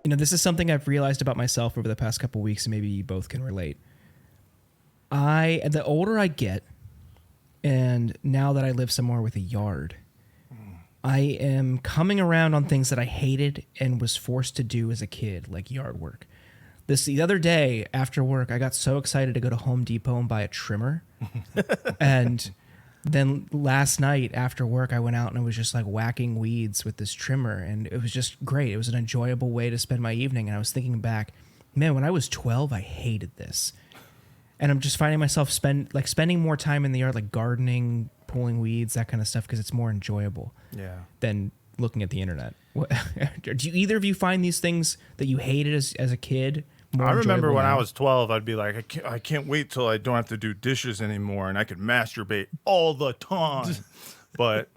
This is something I've realized about myself over the past couple weeks, and maybe you both can relate. The older I get, and now that I live somewhere with a yard, I am coming around on things that I hated and was forced to do as a kid, like yard work. The other day after work, I got so excited to go to Home Depot and buy a trimmer. And then last night after work, I went out and I was just like whacking weeds with this trimmer. And it was just great. It was an enjoyable way to spend my evening. And I was thinking back, man, when I was 12, I hated this. And I'm just finding myself spending more time in the yard, like gardening, pulling weeds, that kind of stuff, because it's more enjoyable than looking at the internet. Do either of you find these things that you hated as a kid more I remember when now? I was 12, I'd be like, I can't wait till I don't have to do dishes anymore and I could masturbate all the time. But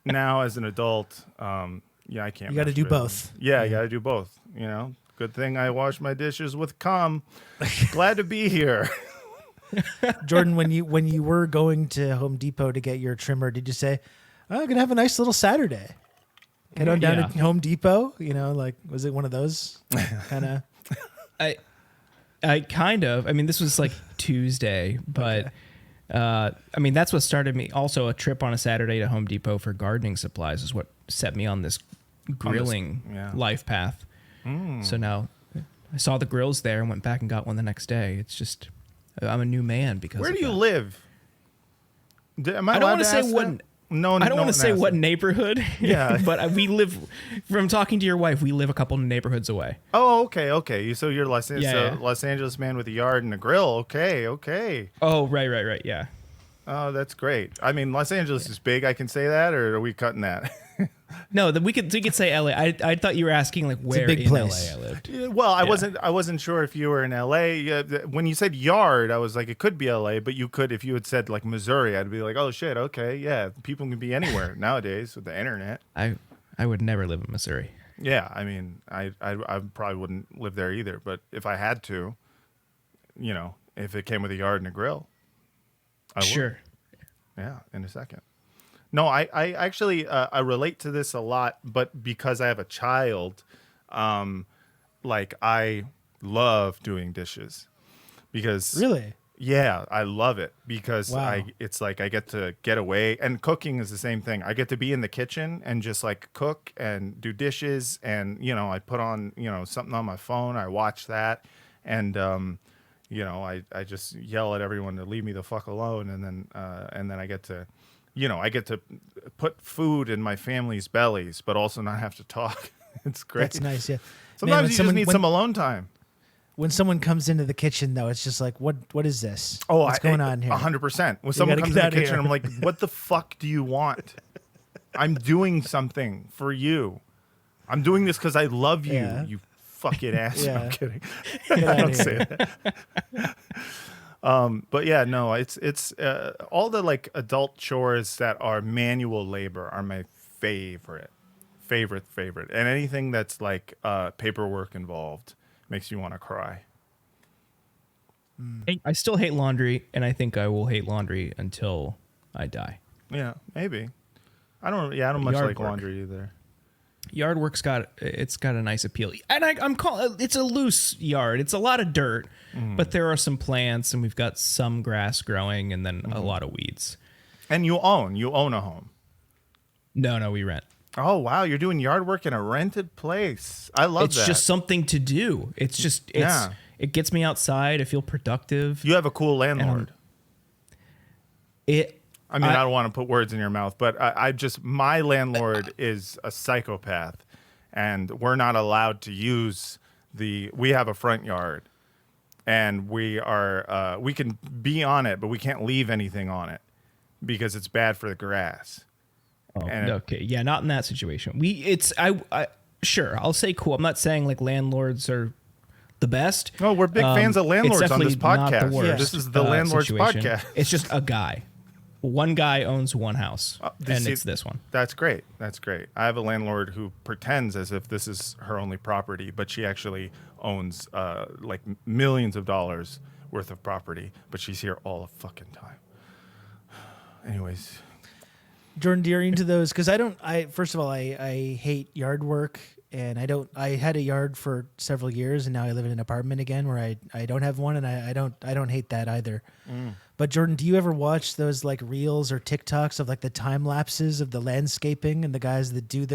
now as an adult, I can't. You got to do both. Yeah, you got to do both. Good thing I wash my dishes with cum. Glad to be here. Jordan, when you were going to Home Depot to get your trimmer, did you say, "Oh, I'm gonna have a nice little Saturday"? Head on down to Home Depot. Was it one of those kind of? I kind of. I mean, this was like Tuesday, but that's what started me. Also, a trip on a Saturday to Home Depot for gardening supplies is what set me on this grilling life path. So now I saw the grills there and went back and got one the next day. It's just, I'm a new man because. Where do you that. live? Am I don't want to say what. No, I don't want to say what neighborhood. Yeah, but we live. From talking to your wife, we live a couple neighborhoods away. Oh, okay. So you're Los Angeles man with a yard and a grill. Okay. Oh, right. Yeah. Oh, that's great. I mean, Los Angeles is big. I can say that, or are we cutting that? No, we could say LA. I thought you were asking like where big in place. LA I lived. Yeah, well, I wasn't sure if you were in LA. When you said yard, I was like, it could be LA, but you could, if you had said like Missouri, I'd be like, oh shit, okay, yeah, people can be anywhere nowadays with the internet. I would never live in Missouri. Yeah, I mean, I probably wouldn't live there either, but if I had to, if it came with a yard and a grill, I would. Sure. Yeah, in a second. No, I actually I relate to this a lot, but because I have a child, I love doing dishes because Really? Yeah, I love it because Wow. it's like I get to get away, and cooking is the same thing. I get to be in the kitchen and just like cook and do dishes, and I put on something on my phone, I watch that, and I just yell at everyone to leave me the fuck alone, and then I get to put food in my family's bellies, but also not have to talk. It's great. That's nice. Yeah. Sometimes you just need some alone time. When someone comes into the kitchen, though, it's just like, what is this? Oh, what's going on here? 100%. When someone comes in the kitchen, I'm like, what the fuck do you want? I'm doing something for you. I'm doing this because I love you, you fucking ass. Yeah. I'm kidding. I don't say that. But yeah, no, it's all the like adult chores that are manual labor are my favorite. And anything that's like paperwork involved makes you want to cry. I still hate laundry, and I think I will hate laundry until I die. Yeah, maybe. I don't much Yard like work. laundry either. Yard work's got a nice appeal, and it's a loose yard. It's a lot of dirt, but there are some plants, and we've got some grass growing, and then a lot of weeds. And you own a home. No, we rent. Oh wow, you're doing yard work in a rented place. I love that. It's just something to do. It gets me outside. I feel productive. You have a cool landlord. I don't want to put words in your mouth, but my landlord is a psychopath, and we're not allowed to use we have a front yard, and we can be on it, but we can't leave anything on it because it's bad for the grass. Oh, okay. Yeah, not in that situation. Sure, I'll say cool. I'm not saying like landlords are the best. Oh, we're big fans of landlords on this podcast. Yeah. This is the landlord's situation. podcast. It's just a guy. One guy owns one house, and it's this one. That's great. I have a landlord who pretends as if this is her only property, but she actually owns like millions of dollars worth of property, but she's here all the fucking time. Anyways. Jordan, do you into those? Because first of all, I hate yard work, and I had a yard for several years, and now I live in an apartment again where I don't have one, and I don't hate that either. But Jordan, do you ever watch those like reels or TikToks of like the time lapses of the landscaping and the guys that do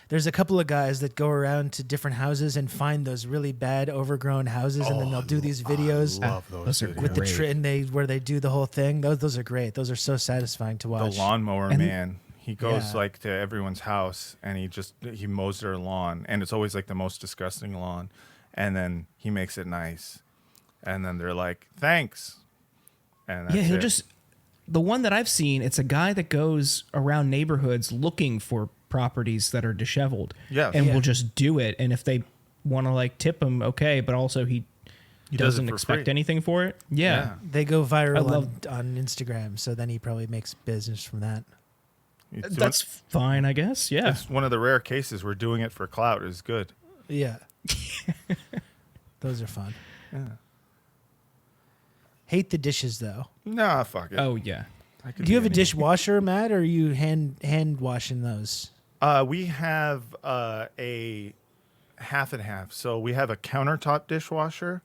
there's a couple of guys that go around to different houses and find those really bad overgrown houses, and then they'll do these videos. I love those videos. With where they do the whole thing. Those are great. Those are so satisfying to watch. The lawnmower man. He goes Yeah. like to everyone's house and he mows their lawn, and it's always like the most disgusting lawn, and then he makes it nice, and then they're like, "Thanks." And that's he'll it. just the one that I've seen. It's a guy that goes around neighborhoods looking for properties that are disheveled. Yes. and Yeah. will just do it. And if they want to like tip him, okay, but also he does it doesn't for expect free. anything for it. Yeah. They go I viral love- on Instagram, so then he probably makes business from that. It's That's fine, I guess. Yeah. It's one of the rare cases where doing it for clout is good. Yeah. Those are fun. Yeah. Hate the dishes though. Nah, fuck it. Oh yeah. I could Do you be have a any- dishwasher, Matt, or are you hand washing those? We have a half and half. So we have a countertop dishwasher.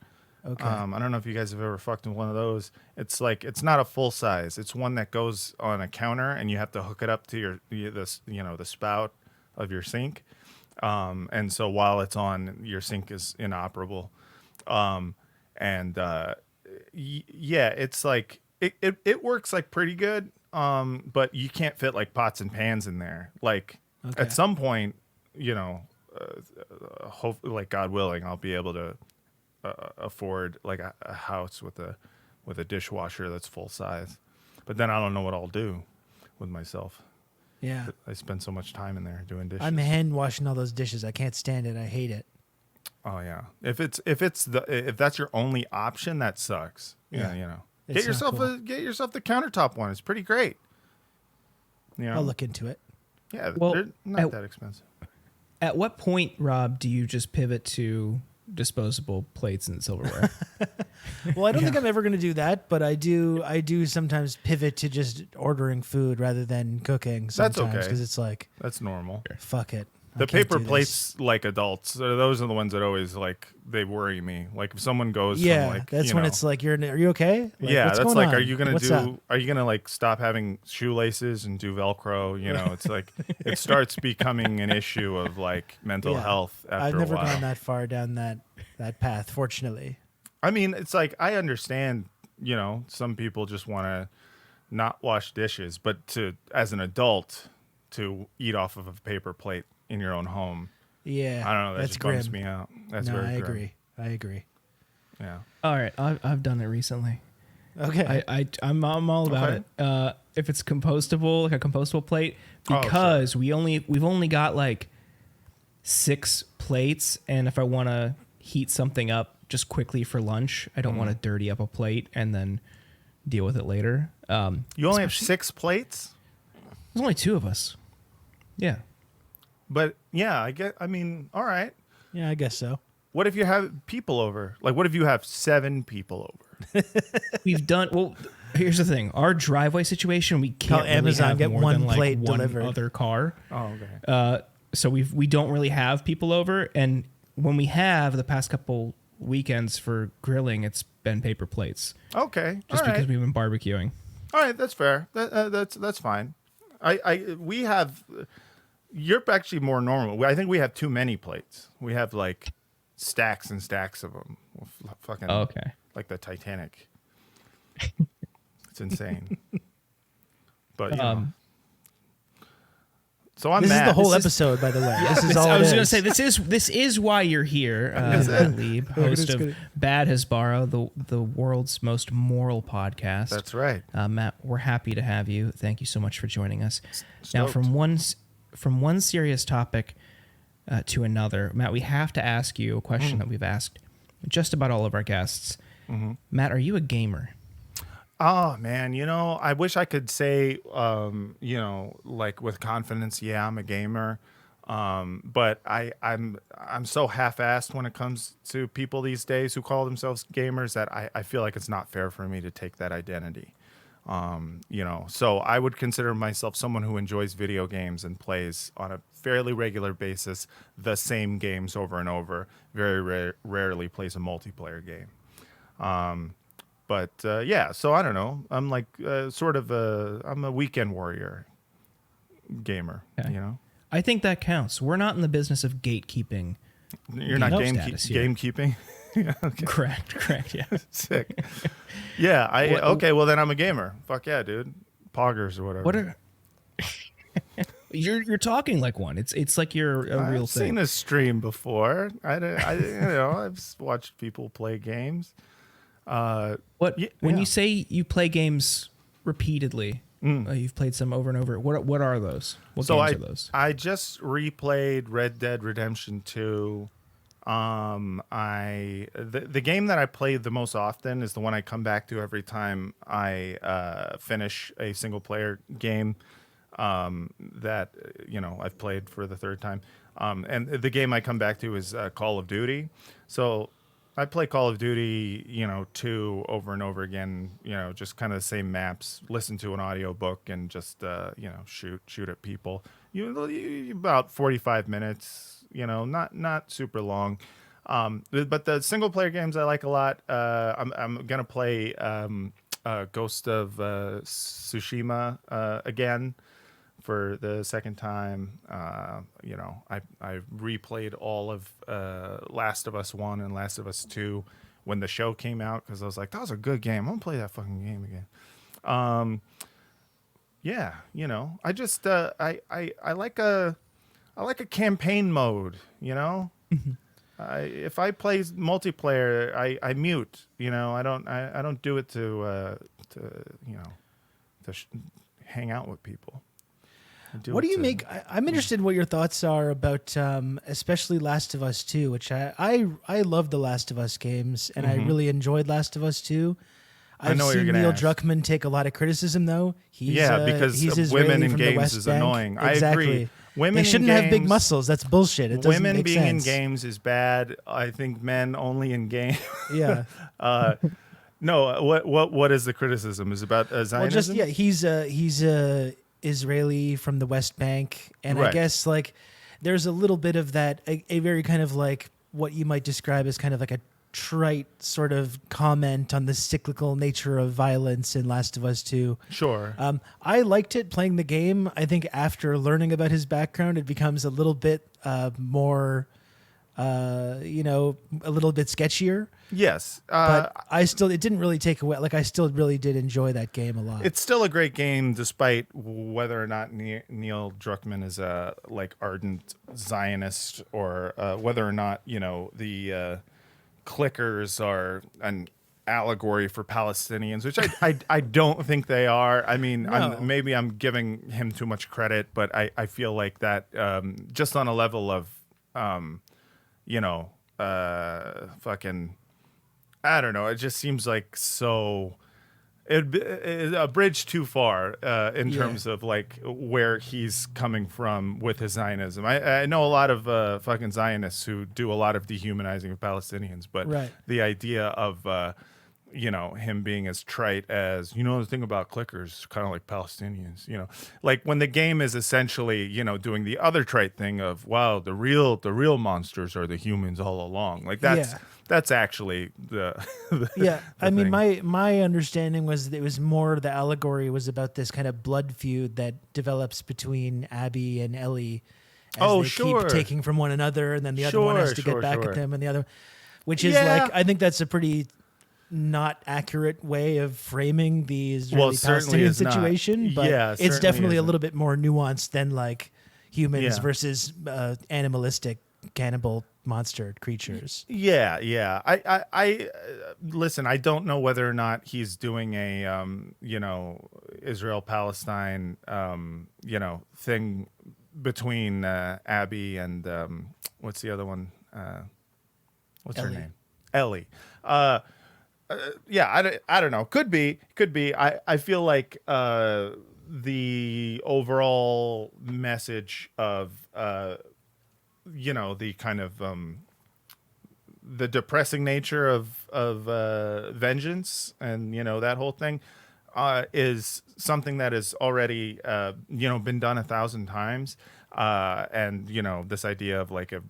Okay. I don't know if you guys have ever fucked with one of those. It's like it's not a full size. It's one that goes on a counter, and you have to hook it up to the spout of your sink. And so while it's on, your sink is inoperable. Yeah, it's like it works like pretty good. But you can't fit like pots and pans in there. Like Okay. at some point, hope like God willing, I'll be able to afford like a house with a dishwasher that's full size. But then I don't know what I'll do with myself. Yeah. I spend so much time in there doing dishes. I'm hand washing all those dishes. I can't stand it. I hate it. Oh yeah. If that's your only option, that sucks. Yeah. Get It's not yourself cool. get yourself the countertop one. It's pretty great. I'll look into it. Yeah, Well, they're not I- that expensive. At what point, Rob, do you just pivot to disposable plates and silverware? Well, I don't think I'm ever going to do that, but I do sometimes pivot to just ordering food rather than cooking sometimes okay. because it's like, That's normal. fuck it. I The can't paper do this. plates, like adults, those are the ones that always like they worry me. Like if someone goes, Yeah, from like, that's when it's like, are you okay? Like, yeah, what's that's going like, on? are you gonna What's up? are you gonna like stop having shoelaces and do Velcro? It's like it starts becoming an issue of like mental Yeah. health after I've never a while. gone that far down that path, fortunately. I mean, it's like I understand, some people just want to not wash dishes, but as an adult to eat off of a paper plate in your own home, Yeah, I don't know. That that's just grim. bums me out. That's No, very I grim. agree. Yeah. All right, I've done it recently. Okay. I'm all about Okay. it. If it's compostable, like a compostable plate, Oh, because we've only got like 6 plates, and if I want to heat something up just quickly for lunch, I don't want to dirty up a plate and then deal with it later. You only have 6 plates? There's only 2 of us. Yeah. But yeah, I mean, all right. Yeah, I guess so. What if you have people over? Like, what if you have 7 people over? We've done well. Here's the thing: our driveway situation, we Call can't really Amazon, have get more one than like plate one delivered. other car. Oh, okay. So we don't really have people over, and when we have the past couple weekends for grilling, it's been paper plates, Okay. just all right. because we've been barbecuing. All right, that's fair. That's fine. We have. You're actually more normal. I think we have too many plates. We have like stacks and stacks of them. Fucking Okay. like the Titanic. It's insane. But so I'm This mad. is the whole This is- episode, by the way. This is all I it was going to is. say this is why you're here, Matt Lieb, host of Bad Hasbara, the world's most moral podcast. That's right. Matt, we're happy to have you. Thank you so much for joining us. Now, Stoked. from one serious topic to another, Matt, we have to ask you a question that we've asked just about all of our guests. Matt, are you a gamer? Oh man, I wish I could say, like with confidence, yeah, I'm a gamer. But I'm so half-assed when it comes to people these days who call themselves gamers that I feel like it's not fair for me to take that identity. So I would consider myself someone who enjoys video games and plays on a fairly regular basis the same games over and over. Very rarely plays a multiplayer game. So I don't know. I'm like I'm a weekend warrior gamer. Okay. I think that counts. We're not in the business of gatekeeping. You're not gamekeeping. Yeah, okay. Correct. Yeah. Sick. Yeah. Okay. Well, then I'm a gamer. Fuck yeah, dude. Poggers or whatever. What are you're talking like one? It's like you're a real I've thing. seen a stream before. I've watched people play games. When you say you play games repeatedly, you've played some over and over. What are those? What games are those? I just replayed Red Dead Redemption 2. The game that I play the most often is the one I come back to every time I finish a single player game that I've played for the third time. And the game I come back to is Call of Duty. So I play Call of Duty, 2 over and over again, just kind of the same maps, listen to an audiobook and just, shoot at people. You about 45 minutes, not super long. But the single player games I like a lot. I'm going to play Ghost of Tsushima again for the second time. I replayed all of Last of Us 1 and Last of Us 2 when the show came out because I was like, that was a good game. I'm going to play that fucking game again. I just I like a campaign mode, if I play multiplayer, I mute, I don't do it to hang out with people. What do you make? I'm interested in what your thoughts are about, especially Last of Us 2, which I love the Last of Us games, and I really enjoyed Last of Us 2. I've seen Neil Druckmann take a lot of criticism, though. Because he's women in from the games West is Bank. annoying. Exactly. I agree. Women they shouldn't in have games, big muscles. That's bullshit. It doesn't women make being sense. in games is bad. I think men only in games. Yeah. No. What is the criticism? Is it about Zionism? Well, he's Israeli from the West Bank, and Right. I guess like there's a little bit of that, a very kind of like what you might describe as kind of like a trite sort of comment on the cyclical nature of violence in Last of Us 2. Sure. I liked it playing the game. I think after learning about his background, it becomes a little bit more, a little bit sketchier. Yes. But it didn't really take away. Like I still really did enjoy that game a lot. It's still a great game, despite whether or not Neil Druckmann is a ardent Zionist, or whether or not the clickers are an allegory for Palestinians, which I don't think they are. I mean, No. maybe I'm giving him too much credit, but I feel like that just on a level of, fucking, I don't know. It just seems like a bridge too far in terms of like where he's coming from with his Zionism. I know a lot of fucking Zionists who do a lot of dehumanizing of Palestinians, but the idea of him being as trite as the thing about clickers, kind of like Palestinians, like when the game is essentially doing the other trite thing of, wow, the real monsters are the humans all along. Like that's actually the I mean, thing. my understanding was that it was more, the allegory was about this kind of blood feud that develops between Abby and Ellie as they keep taking from one another, and then the other one has to get back at them, and the other, which is like, I think that's a pretty not accurate way of framing the Israeli-Palestinian situation, but it's definitely a little bit more nuanced than like humans versus animalistic cannibal monster creatures. Yeah. I listen, I don't know whether or not he's doing a Israel Palestine thing between Abby and what's the other one? What's her name? Ellie. I don't know. Could be. I feel like the overall message of the kind of the depressing nature of vengeance and that whole thing. is something that has already been done 1,000 times. And this idea of like a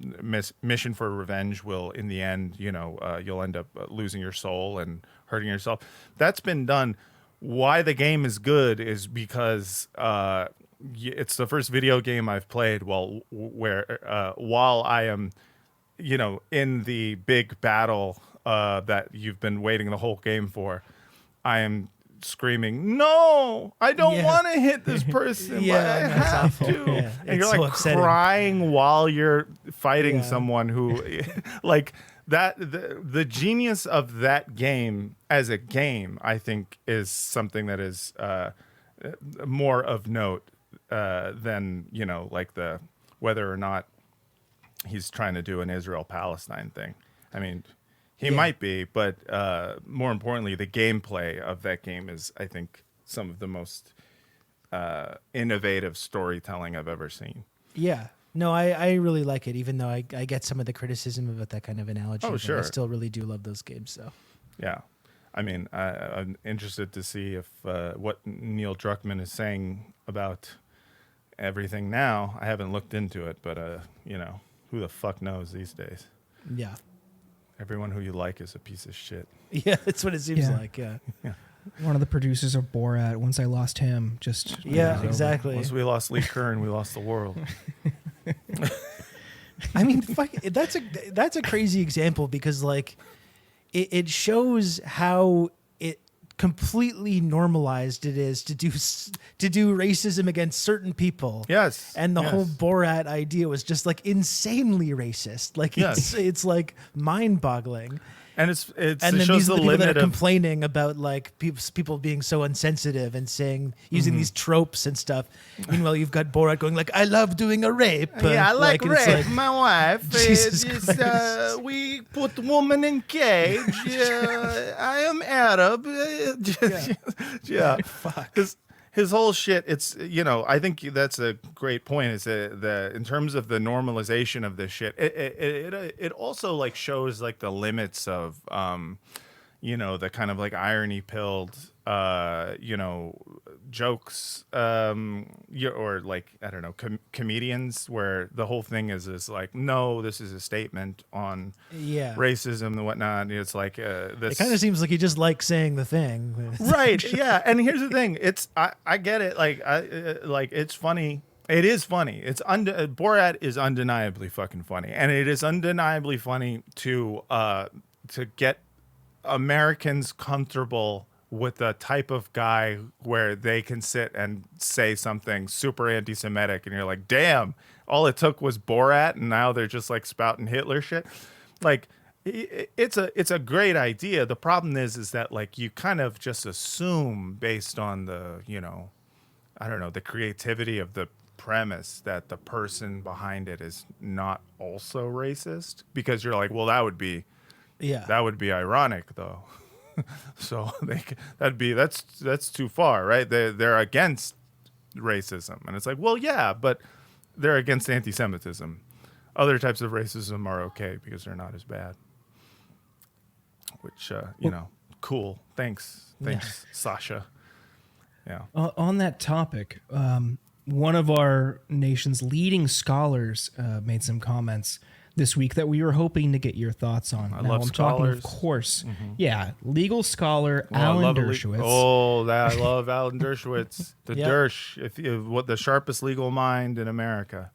mission for revenge will, in the end, you'll end up losing your soul and hurting yourself. That's been done. Why the game is good is because it's the first video game I've played while I am, in the big battle that you've been waiting the whole game for. I am screaming, no, I don't want to hit this person, but I have to. Yeah, and you're so like upsetting. crying while you're fighting someone who like that. The genius of that game as a game, I think, is something that is more of note than, like the whether or not he's trying to do an Israel-Palestine thing. I mean, he might be, but more importantly, the gameplay of that game is, I think, some of the most innovative storytelling I've ever seen. Yeah. No, I really like it, even though I get some of the criticism about that kind of analogy. Oh, sure. I still really do love those games. So. Yeah. I mean, I'm interested to see if what Neil Druckmann is saying about everything now. I haven't looked into it, but, who the fuck knows these days? Yeah. Everyone who you like is a piece of shit. Yeah, that's what it seems like. Yeah. One of the producers of Borat. Once I lost him, just exactly. Once we lost Lee Kern, we lost the world. I mean, that's a crazy example because like it shows how it completely normalized it is to do racism against certain people. Yes, and the whole Borat idea was just like insanely racist. Like it's like mind-boggling. And it and then shows these are the people that are limit of complaining about like people being so insensitive and using these tropes and stuff. Meanwhile, you've got Borat going like, "I love doing a rape." Yeah, I like and it's rape. like, my wife. Jesus Christ. We put woman in cage. I am Arab. Yeah. Fuck. His whole shit. It's I think that's a great point. Is the in terms of the normalization of this shit. It also like shows like the limits of the kind of like irony pilled jokes or like I don't know comedians where the whole thing is like, no, this is a statement on racism and whatnot. It's like this. It kind of seems like he just likes saying the thing, right? Yeah, and here's the thing: I get it. Like it's funny. It is funny. Borat is undeniably fucking funny, and it is undeniably funny to get Americans comfortable with the type of guy where they can sit and say something super anti-Semitic, and you're like, damn, all it took was Borat, and now they're just like spouting Hitler shit. Like, it's a great idea. The problem is that like you kind of just assume based on the I don't know, the creativity of the premise that the person behind it is not also racist, because you're like, well, that would be ironic though. So that's too far, right? They're against racism, and it's like, well, yeah, but they're against anti-Semitism. Other types of racism are okay because they're not as bad. Which cool. Thanks, Sasha. Yeah. On that topic, one of our nation's leading scholars made some comments this week that we were hoping to get your thoughts on. I love scholars. Talking, of course, legal scholar Alan Dershowitz. I love Alan Dershowitz, the Dersh, what the sharpest legal mind in America.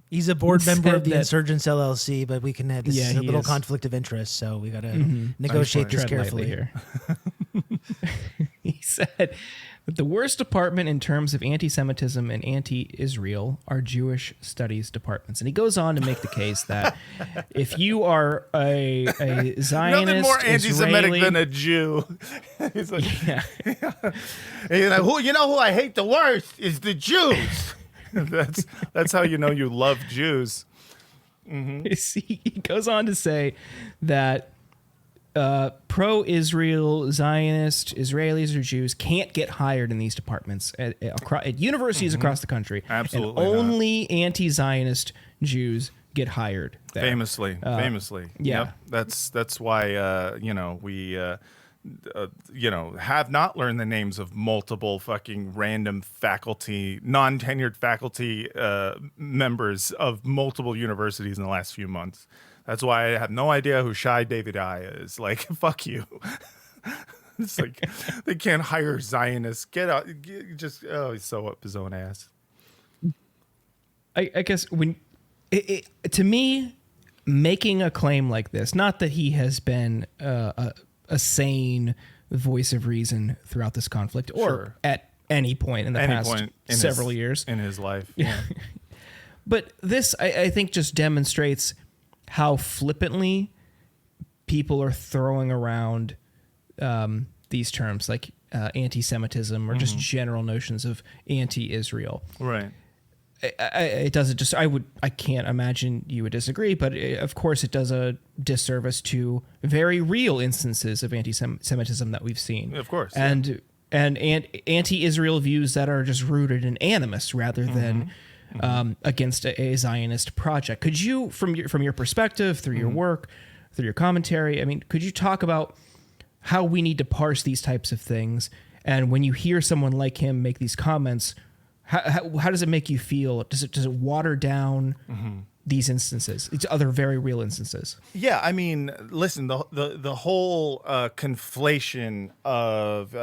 He's a board member of the Insurgents LLC, but we can have this is a little conflict of interest, so we got to negotiate this carefully here. He said that the worst department in terms of anti-Semitism and anti-Israel are Jewish studies departments. And he goes on to make the case that if you are a Zionist, nothing more anti-Semitic Israeli, than a Jew. He's like, who I hate the worst is the Jews. That's how you know you love Jews. Mm-hmm. He goes on to say that pro-Israel Zionist Israelis or Jews can't get hired in these departments at universities across the country. Absolutely, and only anti-Zionist Jews get hired there. Famously, yeah. Yep. That's why we have not learned the names of multiple fucking random faculty, non-tenured faculty members of multiple universities in the last few months. That's why I have no idea who Shai David is. Like, fuck you. It's like they can't hire Zionists. Get out. He's so up his own ass. I guess when to me, making a claim like this, not that he has been a sane voice of reason throughout this conflict or at any point in the past several years in his life. Yeah. But this, I think, just demonstrates how flippantly people are throwing around these terms like anti-Semitism or just general notions of anti-Israel. Right. It doesn't just. I can't imagine you would disagree, but of course it does a disservice to very real instances of anti-Semitism that we've seen. Of course, and anti-Israel views that are just rooted in animus rather than against a Zionist project. Could you, from your perspective, through your work, through your commentary, I mean, could you talk about how we need to parse these types of things? And when you hear someone like him make these comments, how does it make you feel? Does it water down these instances, these other very real instances? Yeah, I mean, listen, the whole conflation of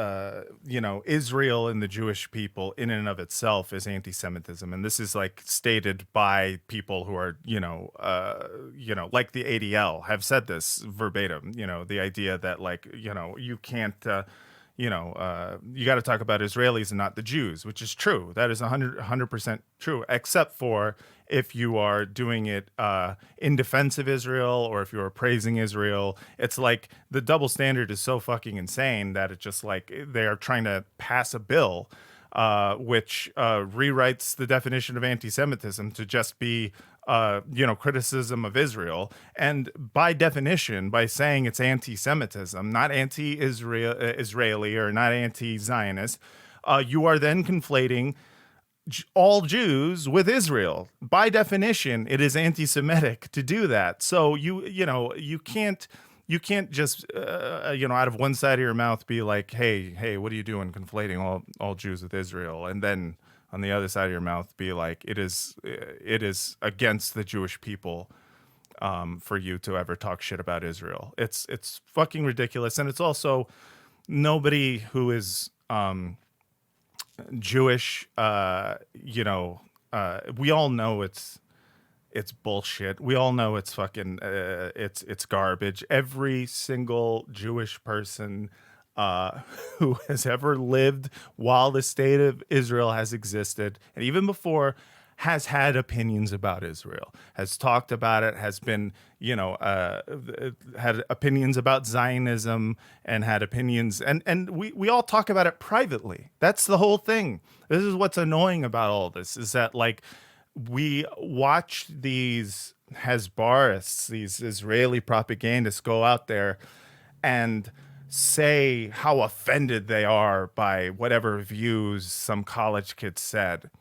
Israel and the Jewish people in and of itself is anti-Semitism, and this is like stated by people who are like the ADL have said this verbatim. The idea that you can't. You got to talk about Israelis and not the Jews, which is true. That is 100% true, except for if you are doing it in defense of Israel or if you are praising Israel. It's like the double standard is so fucking insane that it's just like they are trying to pass a bill which rewrites the definition of anti-Semitism to just be criticism of Israel. And by definition, by saying it's anti-Semitism, not anti-Israeli or not anti-Zionist, you are then conflating all Jews with Israel. By definition, it is anti-Semitic to do that. So you can't just out of one side of your mouth be like, hey, what are you doing conflating all Jews with Israel? And then on the other side of your mouth be like, it is against the Jewish people for you to ever talk shit about Israel. It's fucking ridiculous. And it's also nobody who is Jewish, we all know it's bullshit. We all know it's fucking it's garbage. Every single Jewish person who has ever lived while the state of Israel has existed, and even before, has had opinions about Israel, has talked about it, has been, had opinions about Zionism, and had opinions, and we all talk about it privately. That's the whole thing. This is what's annoying about all this, is that we watch these Hasbarists, these Israeli propagandists, go out there and say how offended they are by whatever views some college kid said.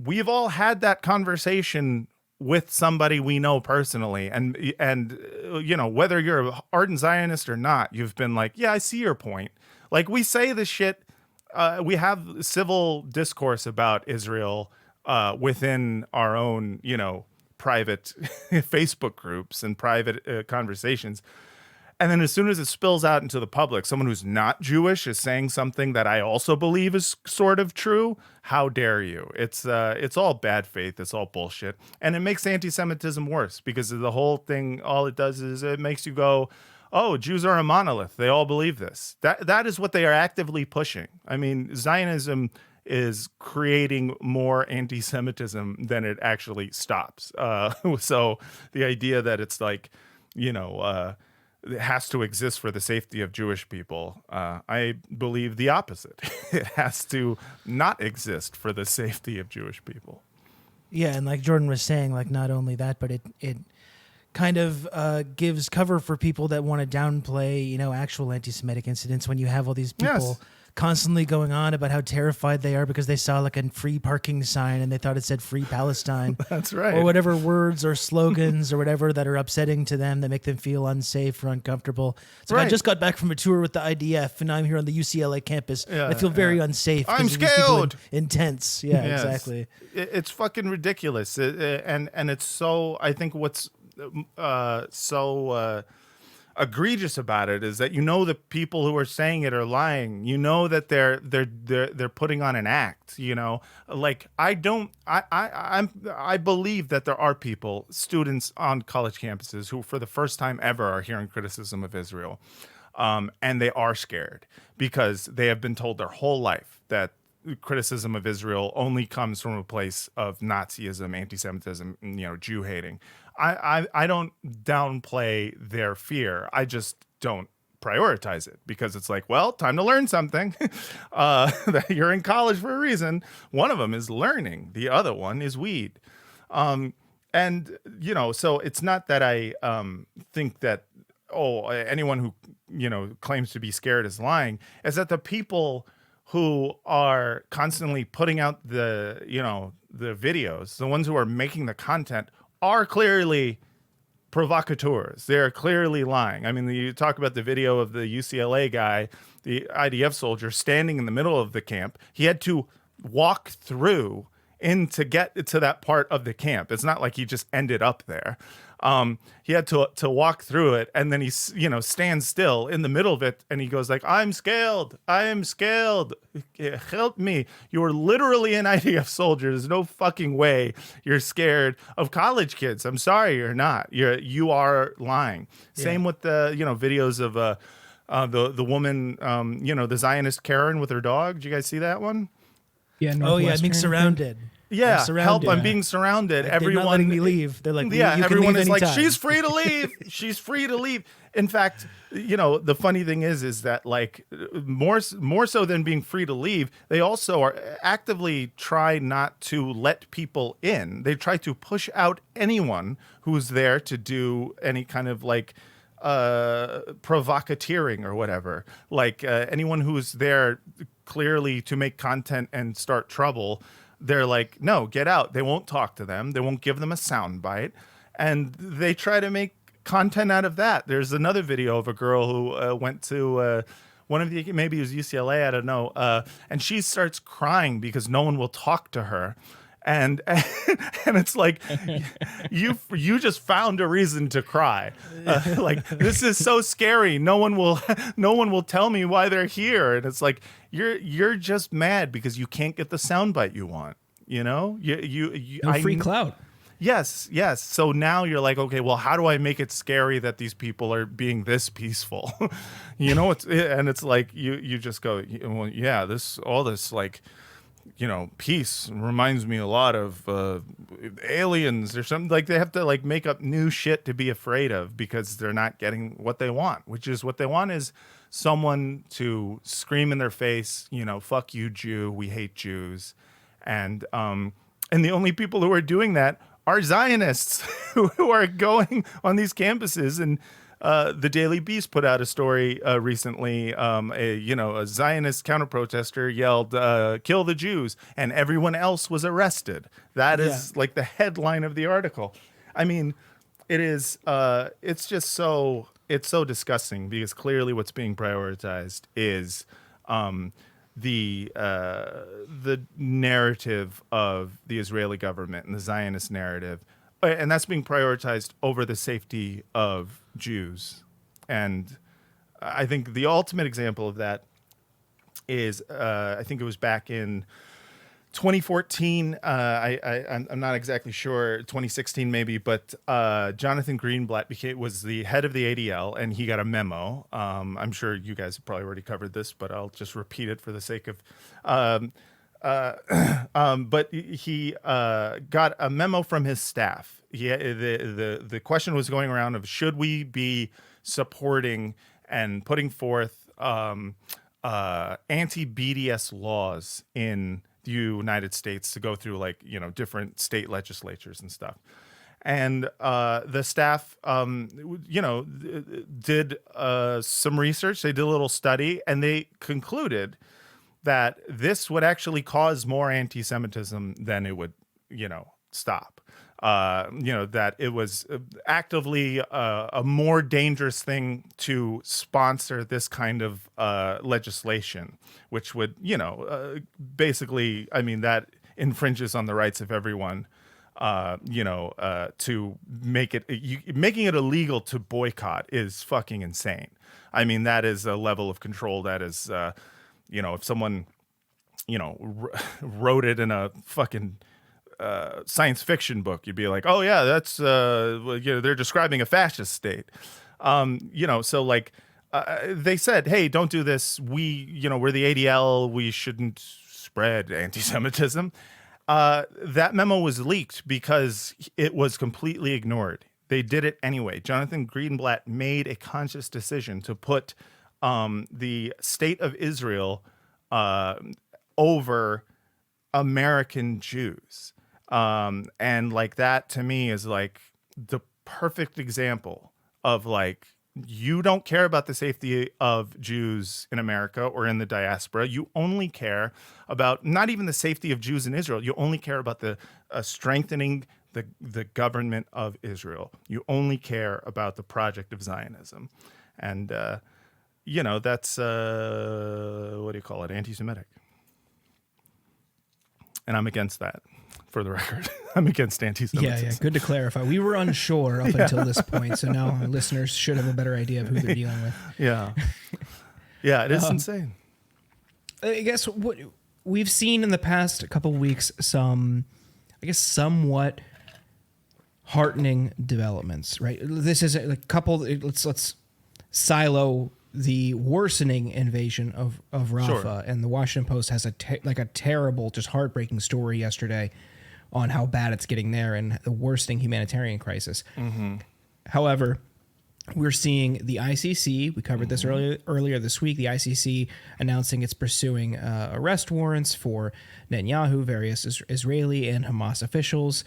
We've all had that conversation with somebody we know personally, and whether you're an ardent Zionist or not, you've been like, yeah, I see your point. Like, we say this shit. We have civil discourse about Israel within our own, private Facebook groups and private conversations. And then as soon as it spills out into the public, someone who's not Jewish is saying something that I also believe is sort of true. How dare you? It's all bad faith. It's all bullshit. And it makes anti-Semitism worse, because the whole thing, all it does is it makes you go, oh, Jews are a monolith. They all believe this. That is what they are actively pushing. I mean, Zionism is creating more anti-Semitism than it actually stops. So the idea that it's like, it has to exist for the safety of Jewish people, I believe the opposite. It has to not exist for the safety of Jewish people. Yeah, and like Jordan was saying, like, not only that, but it kind of gives cover for people that want to downplay, actual anti-Semitic incidents when you have all these people constantly going on about how terrified they are because they saw like a free parking sign and they thought it said free Palestine. That's right. Or whatever words or slogans or whatever that are upsetting to them that make them feel unsafe or uncomfortable. So I just got back from a tour with the IDF and I'm here on the UCLA campus. Yeah, I feel very unsafe. I'm 'cause these people scared. Intense. Yeah, Yes. exactly. It's fucking ridiculous. And it's so, I think what's so egregious about it is that the people who are saying it are lying. That they're putting on an act. Like I believe that there are students on college campuses who for the first time ever are hearing criticism of Israel, and they are scared because they have been told their whole life that criticism of Israel only comes from a place of Nazism, anti-Semitism, Jew hating. I don't downplay their fear. I just don't prioritize it because it's like, well, time to learn something. That you're in college for a reason. One of them is learning. The other one is weed. So it's not that I think that, anyone who, claims to be scared is lying. It's that the people who are constantly putting out the videos, the ones who are making the content, are clearly provocateurs. They're clearly lying. I mean, you talk about the video of the UCLA guy, the IDF soldier, standing in the middle of the camp. He had to walk through to get to that part of the camp. It's not like he just ended up there. He had to walk through it, and then he stands still in the middle of it, and he goes like, I'm scared, help me. You're literally an IDF soldier. There's no fucking way you're scared of college kids. I'm sorry, you're not. You are lying. Yeah. Same with the videos of the woman, the Zionist Karen with her dog. Did you guys see that one? Yeah. Being surrounded. Yeah, surrounded. Help! I'm being surrounded. Like, Everyone they're not letting me leave. They're like, yeah, you everyone can leave is like, anytime. she's free to leave. She's free to leave. In fact, the funny thing is that like more so than being free to leave, they also are actively try not to let people in. They try to push out anyone who's there to do any kind of like provocateering or whatever. Like anyone who's there clearly to make content and start trouble. They're like, no, get out. They won't talk to them. They won't give them a soundbite. And they try to make content out of that. There's another video of a girl who went to one of the, maybe it was UCLA, I don't know. And she starts crying because no one will talk to her. And it's like, you just found a reason to cry. Like, this is so scary. No one will tell me why they're here. And it's like, you're just mad because you can't get the soundbite you want. No free clout. Yes. So now you're like, okay, well, how do I make it scary that these people are being this peaceful? It's like you just go, well, yeah, all this like, peace reminds me a lot of aliens or something. Like they have to like make up new shit to be afraid of because they're not getting what they want, which is what they want is someone to scream in their face, fuck you, Jew, we hate Jews. And the only people who are doing that are Zionists who are going on these campuses. And the Daily Beast put out a story recently. A Zionist counter-protester yelled, kill the Jews, and everyone else was arrested. That is like the headline of the article. I mean, it's so disgusting because clearly what's being prioritized is the narrative of the Israeli government and the Zionist narrative. And that's being prioritized over the safety of Jews. And I think the ultimate example of that is, I think it was back in 2014. I'm not exactly sure, 2016 maybe, but Jonathan Greenblatt was the head of the ADL, and he got a memo. I'm sure you guys have probably already covered this, but I'll just repeat it for the sake of... but he got a memo from his staff. The question was going around of should we be supporting and putting forth anti-BDS laws in the United States to go through different state legislatures and stuff. And the staff, did some research. They did a little study, and they concluded that this would actually cause more anti-Semitism than it would, stop. That it was actively a more dangerous thing to sponsor this kind of legislation, which would, basically, that infringes on the rights of everyone. To making it illegal to boycott is fucking insane. That is a level of control that is, if someone, wrote it in a fucking science fiction book, you'd be like, oh yeah, that's they're describing a fascist state. So like they said, hey, don't do this. We're the ADL. We shouldn't spread anti-Semitism. That memo was leaked because it was completely ignored. They did it anyway. Jonathan Greenblatt made a conscious decision to put the state of Israel over American Jews. And like that to me is like the perfect example of like, you don't care about the safety of Jews in America or in the diaspora. You only care about not even the safety of Jews in Israel. You only care about the strengthening the government of Israel. You only care about the project of Zionism. And, that's, what do you call it? Anti-Semitic. And I'm against that. For the record, I'm against anti-Semitism. Yeah. Good to clarify. We were unsure up until this point, so now our listeners should have a better idea of who they're dealing with. Yeah. Yeah, it is insane. I guess what we've seen in the past couple of weeks, somewhat heartening developments, right? This is a couple. Let's silo the worsening invasion of Rafah, Sure. and the Washington Post has a terrible, just heartbreaking story yesterday on how bad it's getting there and the worsening humanitarian crisis. Mm-hmm. However, we're seeing the ICC. We covered this earlier this week. The ICC announcing it's pursuing arrest warrants for Netanyahu, various Israeli and Hamas officials.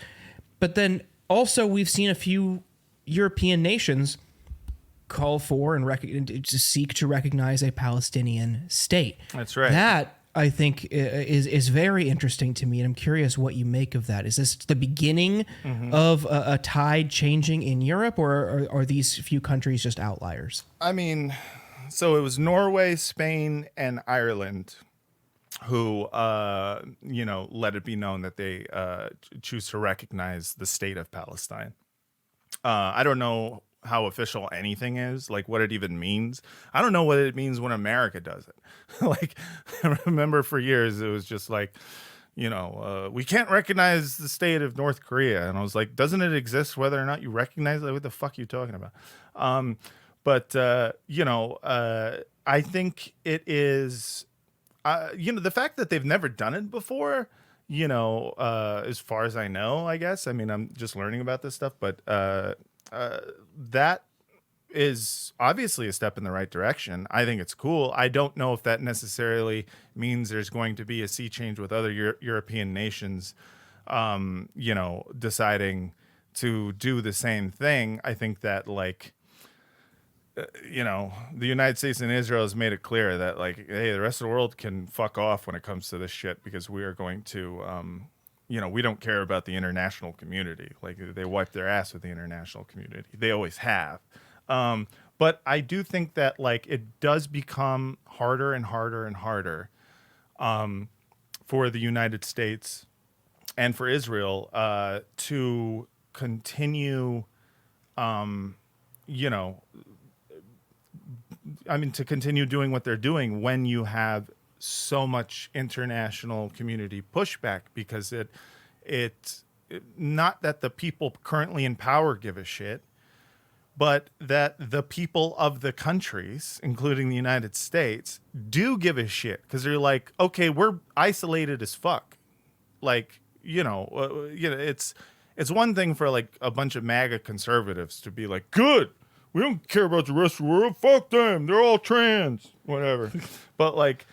But then also we've seen a few European nations call for and to seek to recognize a Palestinian state. That's right. That, I think, is very interesting to me, and I'm curious what you make of that. Is this the beginning of a tide changing in Europe, or are these few countries just outliers? So it was Norway, Spain, and Ireland who, let it be known that they choose to recognize the state of Palestine. I don't know how official anything is, like what it even means. I don't know what it means when America does it. Like, I remember for years it was just like, we can't recognize the state of North Korea. And I was like, doesn't it exist whether or not you recognize it? What the fuck are you talking about? I think it is, the fact that they've never done it before, as far as I know, I guess. I'm just learning about this stuff, but that is obviously a step in the right direction. I think it's cool. I don't know if that necessarily means there's going to be a sea change with other European nations, deciding to do the same thing. I think that, the United States and Israel has made it clear that, hey, the rest of the world can fuck off when it comes to this shit, because we are going to, we don't care about the international community. Like, they wipe their ass with the international community. They always have. But I do think that, it does become harder and harder and harder for the United States and for Israel to continue, to continue doing what they're doing when you have so much international community pushback, because it not that the people currently in power give a shit, but that the people of the countries, including the United States, do give a shit, because they're like, okay, we're isolated as fuck. It's one thing for a bunch of MAGA conservatives to be like, good, we don't care about the rest of the world, fuck them, they're all trans, whatever. But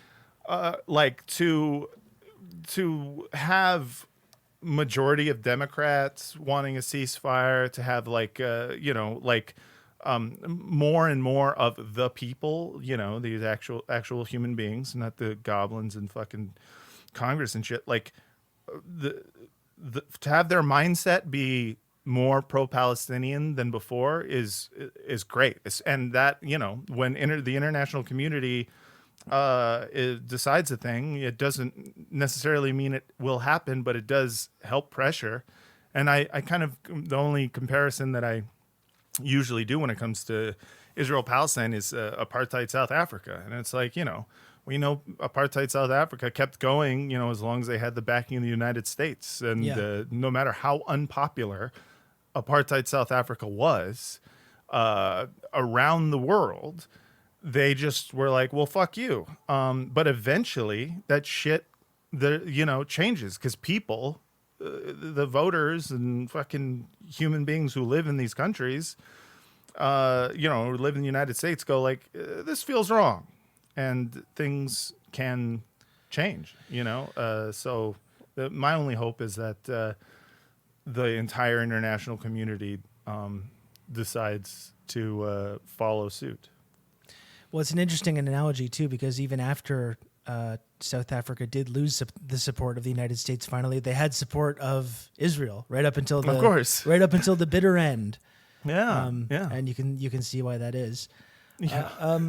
to have majority of Democrats wanting a ceasefire, to have more and more of the people, these actual human beings, not the goblins and fucking Congress and shit. Like the to have their mindset be more pro-Palestinian than before is great. And that, when the international community it decides a thing, it doesn't necessarily mean it will happen, but it does help pressure. And I kind of, the only comparison that I usually do when it comes to Israel Palestine is apartheid South Africa. And it's like, we know apartheid South Africa kept going, as long as they had the backing of the United States. And no matter how unpopular apartheid South Africa was around the world, they just were like, well, fuck you. But eventually that shit, changes because people, the voters and fucking human beings who live in these countries, who live in the United States go like, this feels wrong. And things can change, So my only hope is that the entire international community decides to follow suit. Well, it's an interesting analogy, too, because even after South Africa did lose the support of the United States, finally, they had support of Israel right up until the bitter end. Yeah, and you can see why that is. Yeah.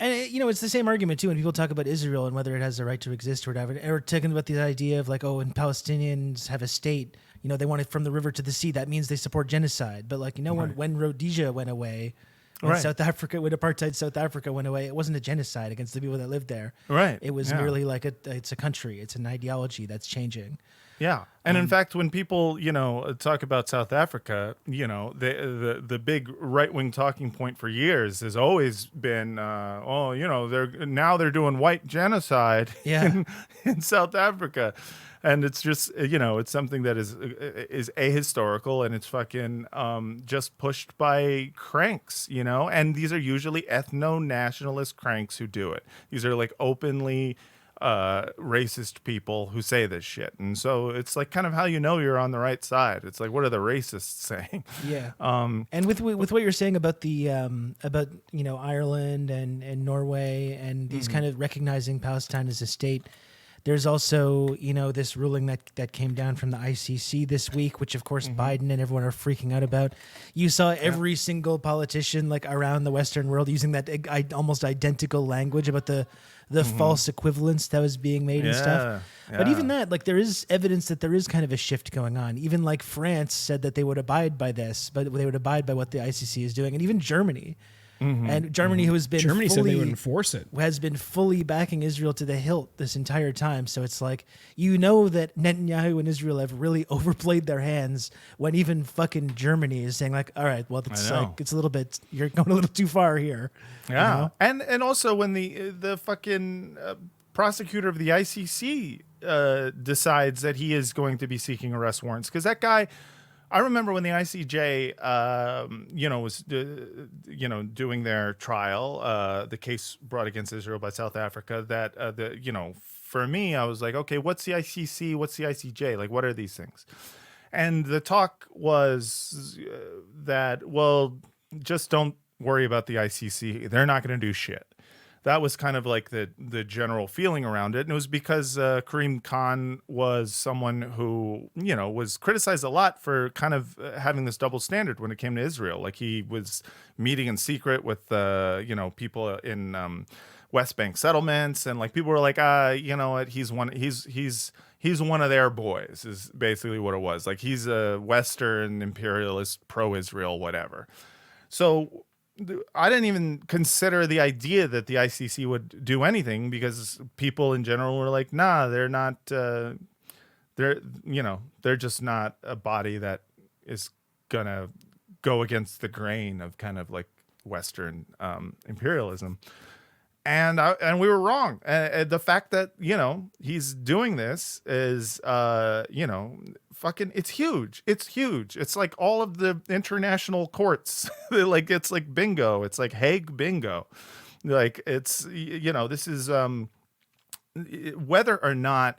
And it's the same argument too when people talk about Israel and whether it has the right to exist or whatever. Or talking about the idea of like, when Palestinians have a state, they want it from the river to the sea. That means they support genocide. But like, when Rhodesia went away, when apartheid South Africa went away, it wasn't a genocide against the people that lived there. Right. It was merely like it's a country. It's an ideology that's changing. Yeah. And in fact, when people, talk about South Africa, the big right-wing talking point for years has always been, they're doing white genocide in South Africa. And it's just, it's something that is ahistorical, and it's fucking just pushed by cranks, and these are usually ethno-nationalist cranks who do it. These are like openly racist people who say this shit. And so it's like kind of how you're on the right side. It's like, what are the racists saying? Yeah. And with what you're saying about the Ireland and Norway and these kind of recognizing Palestine as a state, there's also, this ruling that came down from the ICC this week, which of course Biden and everyone are freaking out about. You saw every single politician like around the Western world using that almost identical language about the false equivalence that was being made and stuff. Yeah. But even that, like, there is evidence that there is kind of a shift going on. Even like France said that they would abide by this, but they would abide by what the ICC is doing. And even Germany. And Germany, who has been said they would enforce it, has been fully backing Israel to the hilt this entire time. So it's like, that Netanyahu and Israel have really overplayed their hands when even fucking Germany is saying like, all right, well, it's a little bit, you're going a little too far here. Yeah. And also when the fucking prosecutor of the ICC decides that he is going to be seeking arrest warrants, because that guy, I remember when the ICJ, was, doing their trial, the case brought against Israel by South Africa, that, for me, I was like, okay, what's the ICC? What's the ICJ? Like, what are these things? And the talk was that, well, just don't worry about the ICC. They're not going to do shit. That was kind of like the general feeling around it. And it was because Karim Khan was someone who, was criticized a lot for kind of having this double standard when it came to Israel. Like, he was meeting in secret with, people in West Bank settlements. And like, people were like, what? He's one of their boys is basically what it was. Like, he's a Western imperialist, pro-Israel, whatever. So I didn't even consider the idea that the ICC would do anything, because people in general were like, nah, they're not, they're just not a body that is going to go against the grain of kind of like Western imperialism. And we were wrong. The fact that, he's doing this is, fucking, it's huge. It's huge. It's like all of the international courts. Like, it's like bingo. It's like Hague bingo. Like, it's, this is, whether or not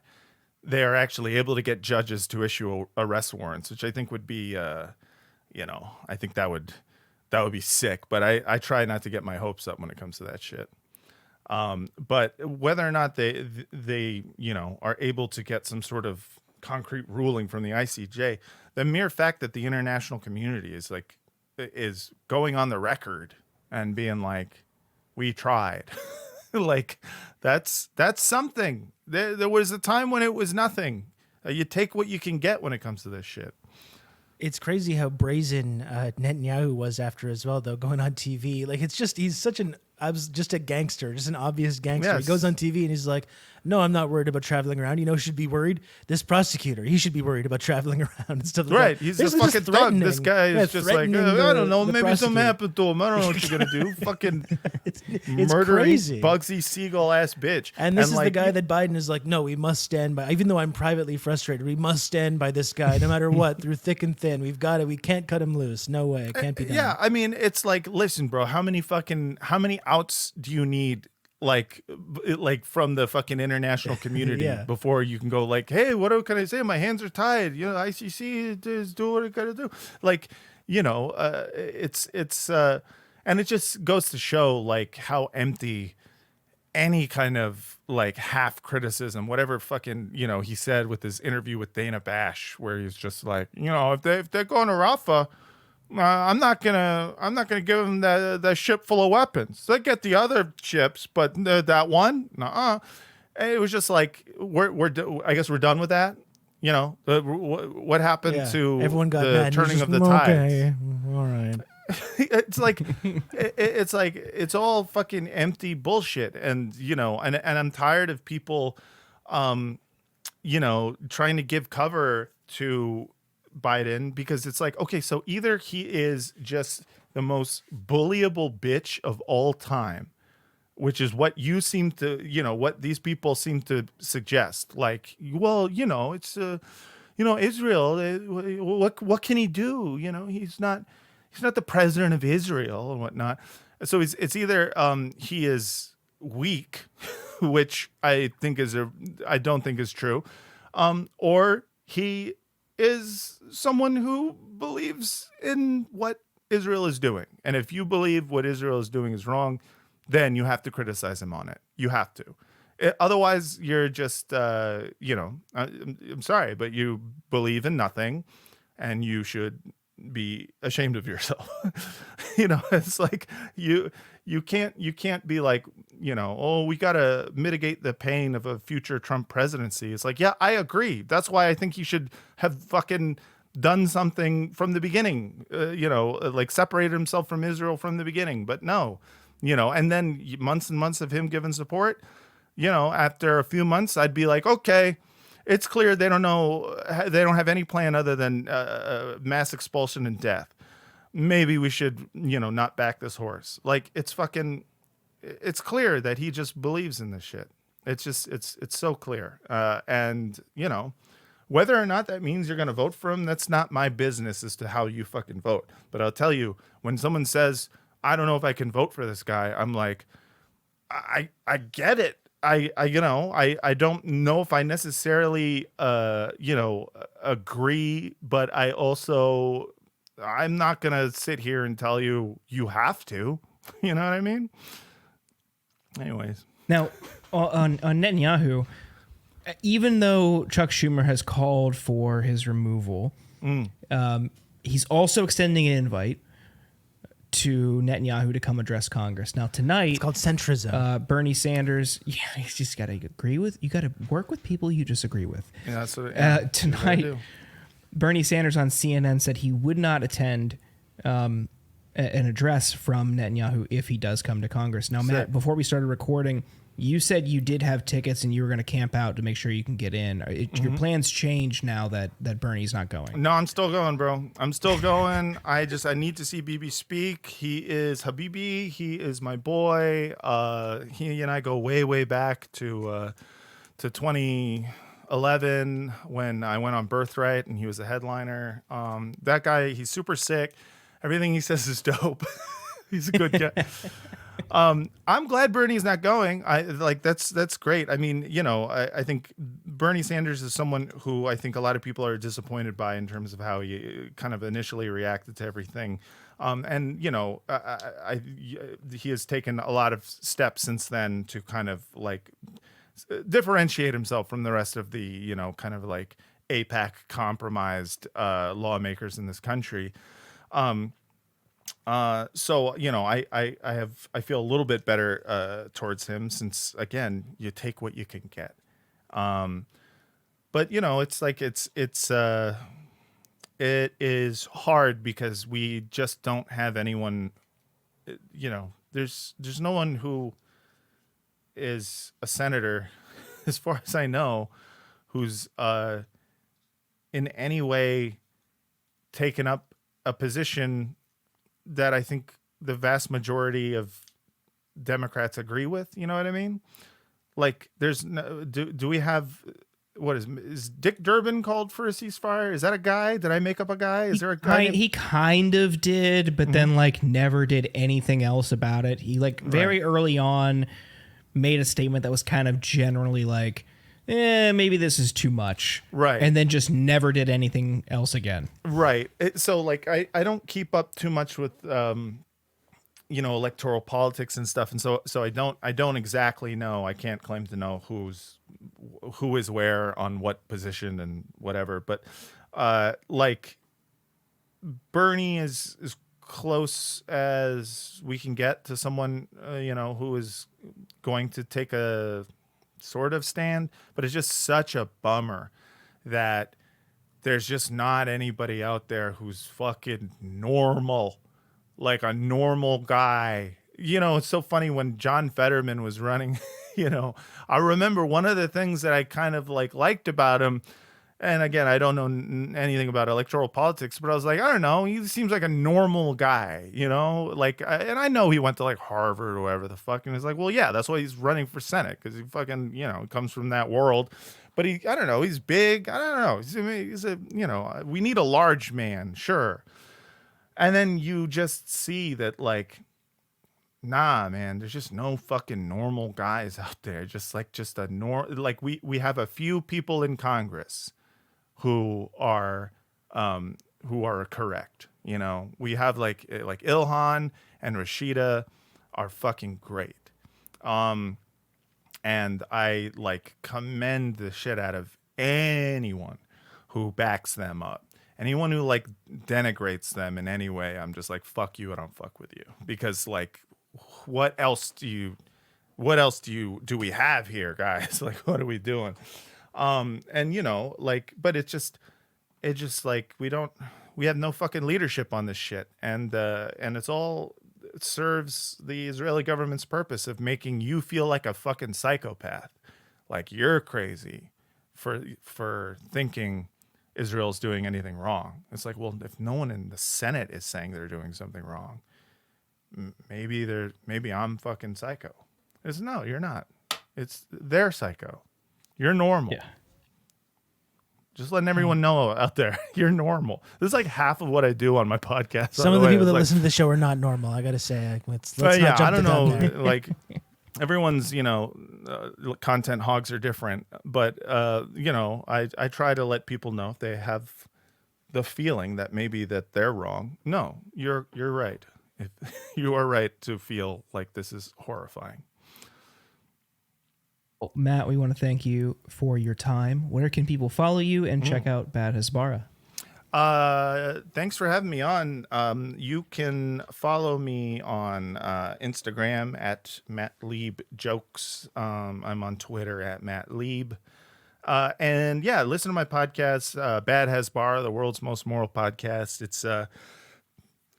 they are actually able to get judges to issue arrest warrants, which I think would be, I think that would That would be sick. But I try not to get my hopes up when it comes to that shit. But whether or not they are able to get some sort of concrete ruling from the ICJ, the mere fact that the international community is going on the record and being like, we tried, like that's something. There was a time when it was nothing. You take what you can get when it comes to this shit. It's crazy how brazen Netanyahu was after as well, though, going on TV. Like, it's just, I was just a gangster, just an obvious gangster. Yes. He goes on TV and he's like, no, I'm not worried about traveling around. You know who should be worried? This prosecutor. He should be worried about traveling around and stuff like Right. that. He's Basically a fucking thug. This guy is just like, I don't know, maybe prosecutor. something happened to him. I don't know what you're going to do. Fucking It's murdering crazy. Bugsy Siegel ass bitch. And this is like, the guy that Biden is like, no, we must stand by. Even though I'm privately frustrated, we must stand by this guy no matter what, through thick and thin. We've got it. We can't cut him loose. No way. It can't be done. Yeah, I mean, it's like, listen, bro, how many outs do you need, like from the fucking international community Yeah. before you can go like, hey, what can I say? My hands are tied. ICC is do what it got to do. Like, it's and it just goes to show like how empty any kind of like half criticism, whatever fucking, he said with his interview with Dana Bash, where he's just like, if they're going to Rafah, I'm not gonna give them the ship full of weapons. They get the other ships, but that one, nuh-uh. And it was just like I guess we're done with that. What happened to everyone got the mad. turning Just, of the tides? okay, all right. It's like it's all fucking empty bullshit, and and I'm tired of people, trying to give cover to Biden, because it's like, okay, so either he is just the most bullyable bitch of all time, which is what you seem to, what these people seem to suggest. Like, well, it's, Israel. What can he do? He's not the president of Israel and whatnot. So it's either he is weak, which I don't think is true, or he is someone who believes in what Israel is doing. And if you believe what Israel is doing is wrong, then you have to criticize him on it. You have to. Otherwise, you're just, I'm sorry, but you believe in nothing, and you should be ashamed of yourself. It's like you can't be like, we got to mitigate the pain of a future Trump presidency. It's like, yeah, I agree. That's why I think you should have fucking done something from the beginning, like separated himself from Israel from the beginning. But no, and then months and months of him giving support, after a few months, I'd be like, okay, it's clear they don't have any plan other than mass expulsion and death. Maybe we should, not back this horse. Like, it's clear that he just believes in this shit. It's so clear. And, whether or not that means you're going to vote for him, that's not my business as to how you fucking vote. But I'll tell you, when someone says, I don't know if I can vote for this guy, I'm like, I get it. I don't know if I necessarily, agree, but I'm not going to sit here and tell you have to, you know what I mean? Anyways. Now, on Netanyahu, even though Chuck Schumer has called for his removal, he's also extending an invite to Netanyahu to come address Congress. Now, tonight, It's called centrism. Bernie Sanders, you just got to you got to work with people you disagree with. Yeah, that's what tonight, Bernie Sanders on CNN said he would not attend an address from Netanyahu if he does come to Congress. Now, Matt, before we started recording, you said you did have tickets and you were going to camp out to make sure you can get in. Your plans change now that Bernie's not going. No, I'm still going, bro. I'm still going. I need to see Bibi speak. He is Habibi. He is my boy. He and I go way, way back to 2011 when I went on Birthright and he was a headliner. That guy, he's super sick. Everything he says is dope. He's a good guy. I'm glad Bernie's not going. I like that's great. I mean, I think Bernie Sanders is someone who I think a lot of people are disappointed by in terms of how he kind of initially reacted to everything. And he has taken a lot of steps since then to kind of like differentiate himself from the rest of the, kind of like AIPAC compromised lawmakers in this country. So I feel a little bit better towards him since again you take what you can get. But it's like it is hard because we just don't have anyone. There's no one who is a senator, as far as I know, who's in any way taken up a position that I think the vast majority of Democrats agree with. You know what I mean? Like, there's no, do we have, what is Dick Durbin called for a ceasefire? Is that a guy? Did I make up a guy? Is there a guy? He kind of did, but then like never did anything else about it. He like very early on made a statement that was kind of generally like, maybe this is too much. Right. And then just never did anything else again. Right. So like, I don't keep up too much with, electoral politics and stuff. And so I don't exactly know. I can't claim to know who is where on what position and whatever. But like Bernie is close as we can get to someone, who is going to take a sort of stand, but it's just such a bummer that there's just not anybody out there who's fucking normal, like a normal guy. It's so funny when John Fetterman was running, I remember one of the things that I kind of liked about him. And again, I don't know anything about electoral politics, but I was like, I don't know. He seems like a normal guy, and I know he went to like Harvard or whatever the fuck. And it's like, well, yeah, that's why he's running for Senate, because he fucking, comes from that world. But I don't know. He's big. I don't know. He's a, we need a large man. Sure. And then you just see that nah, man, there's just no fucking normal guys out there. Just we have a few people in Congress who are correct. We have like Ilhan and Rashida are fucking great. And I commend the shit out of anyone who backs them up. Anyone who denigrates them in any way, I'm just like, fuck you, I don't fuck with you. Because what else do we have here, guys? What are we doing? But it's just we have no fucking leadership on this shit. And it serves the Israeli government's purpose of making you feel like a fucking psychopath. Like you're crazy for thinking Israel's doing anything wrong. It's like, well, if no one in the Senate is saying they're doing something wrong, maybe I'm fucking psycho. It's no, you're not. They're psycho. You're normal. Yeah. Just letting everyone know out there, you're normal. This is like half of what I do on my podcast. Some of the people that listen to the show are not normal. I got to say, let's not jump I don't the gun know. there. Everyone's, content hogs are different, but I try to let people know if they have the feeling that maybe that they're wrong. No, you're right. You are right to feel like this is horrifying. Well, Matt, we want to thank you for your time. Where can people follow you and check out Bad Hasbara? Thanks for having me on. You can follow me on Instagram at Matt Lieb Jokes. I'm on Twitter at Matt Lieb. And yeah, listen to my podcast, Bad Hasbara, the world's most moral podcast. It's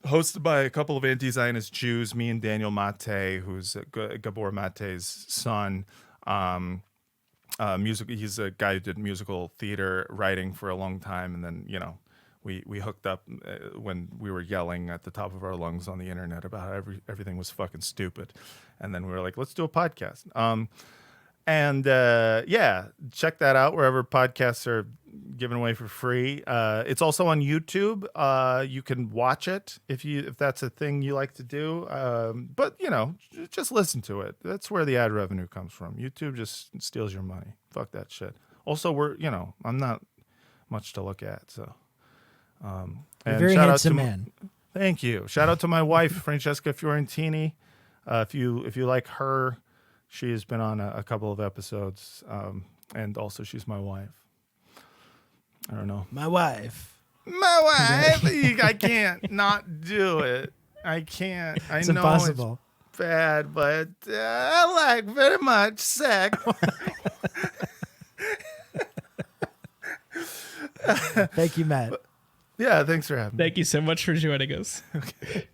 hosted by a couple of anti-Zionist Jews, me and Daniel Mate, who's Gabor Mate's son. He's a guy who did musical theater writing for a long time, and then we hooked up when we were yelling at the top of our lungs on the internet about how everything was fucking stupid, and then we were like, let's do a podcast. And yeah, check that out wherever podcasts are given away for free. It's also on YouTube. You can watch it if that's a thing you like to do. But you know, just listen to it. That's where the ad revenue comes from. YouTube just steals your money. Fuck that shit. Also, I'm not much to look at, so. You're And very shout out handsome to man. Thank you. Shout out to my wife, Francesca Fiorentini. If you like her, she's been on a couple of episodes, and also she's my wife. I don't know. My wife. My wife. I can't not do it. I can't. It's I know impossible. it's bad, but I like very much sex. Thank you, Matt. Yeah, thanks for having me. Thank you so much for joining us. Okay.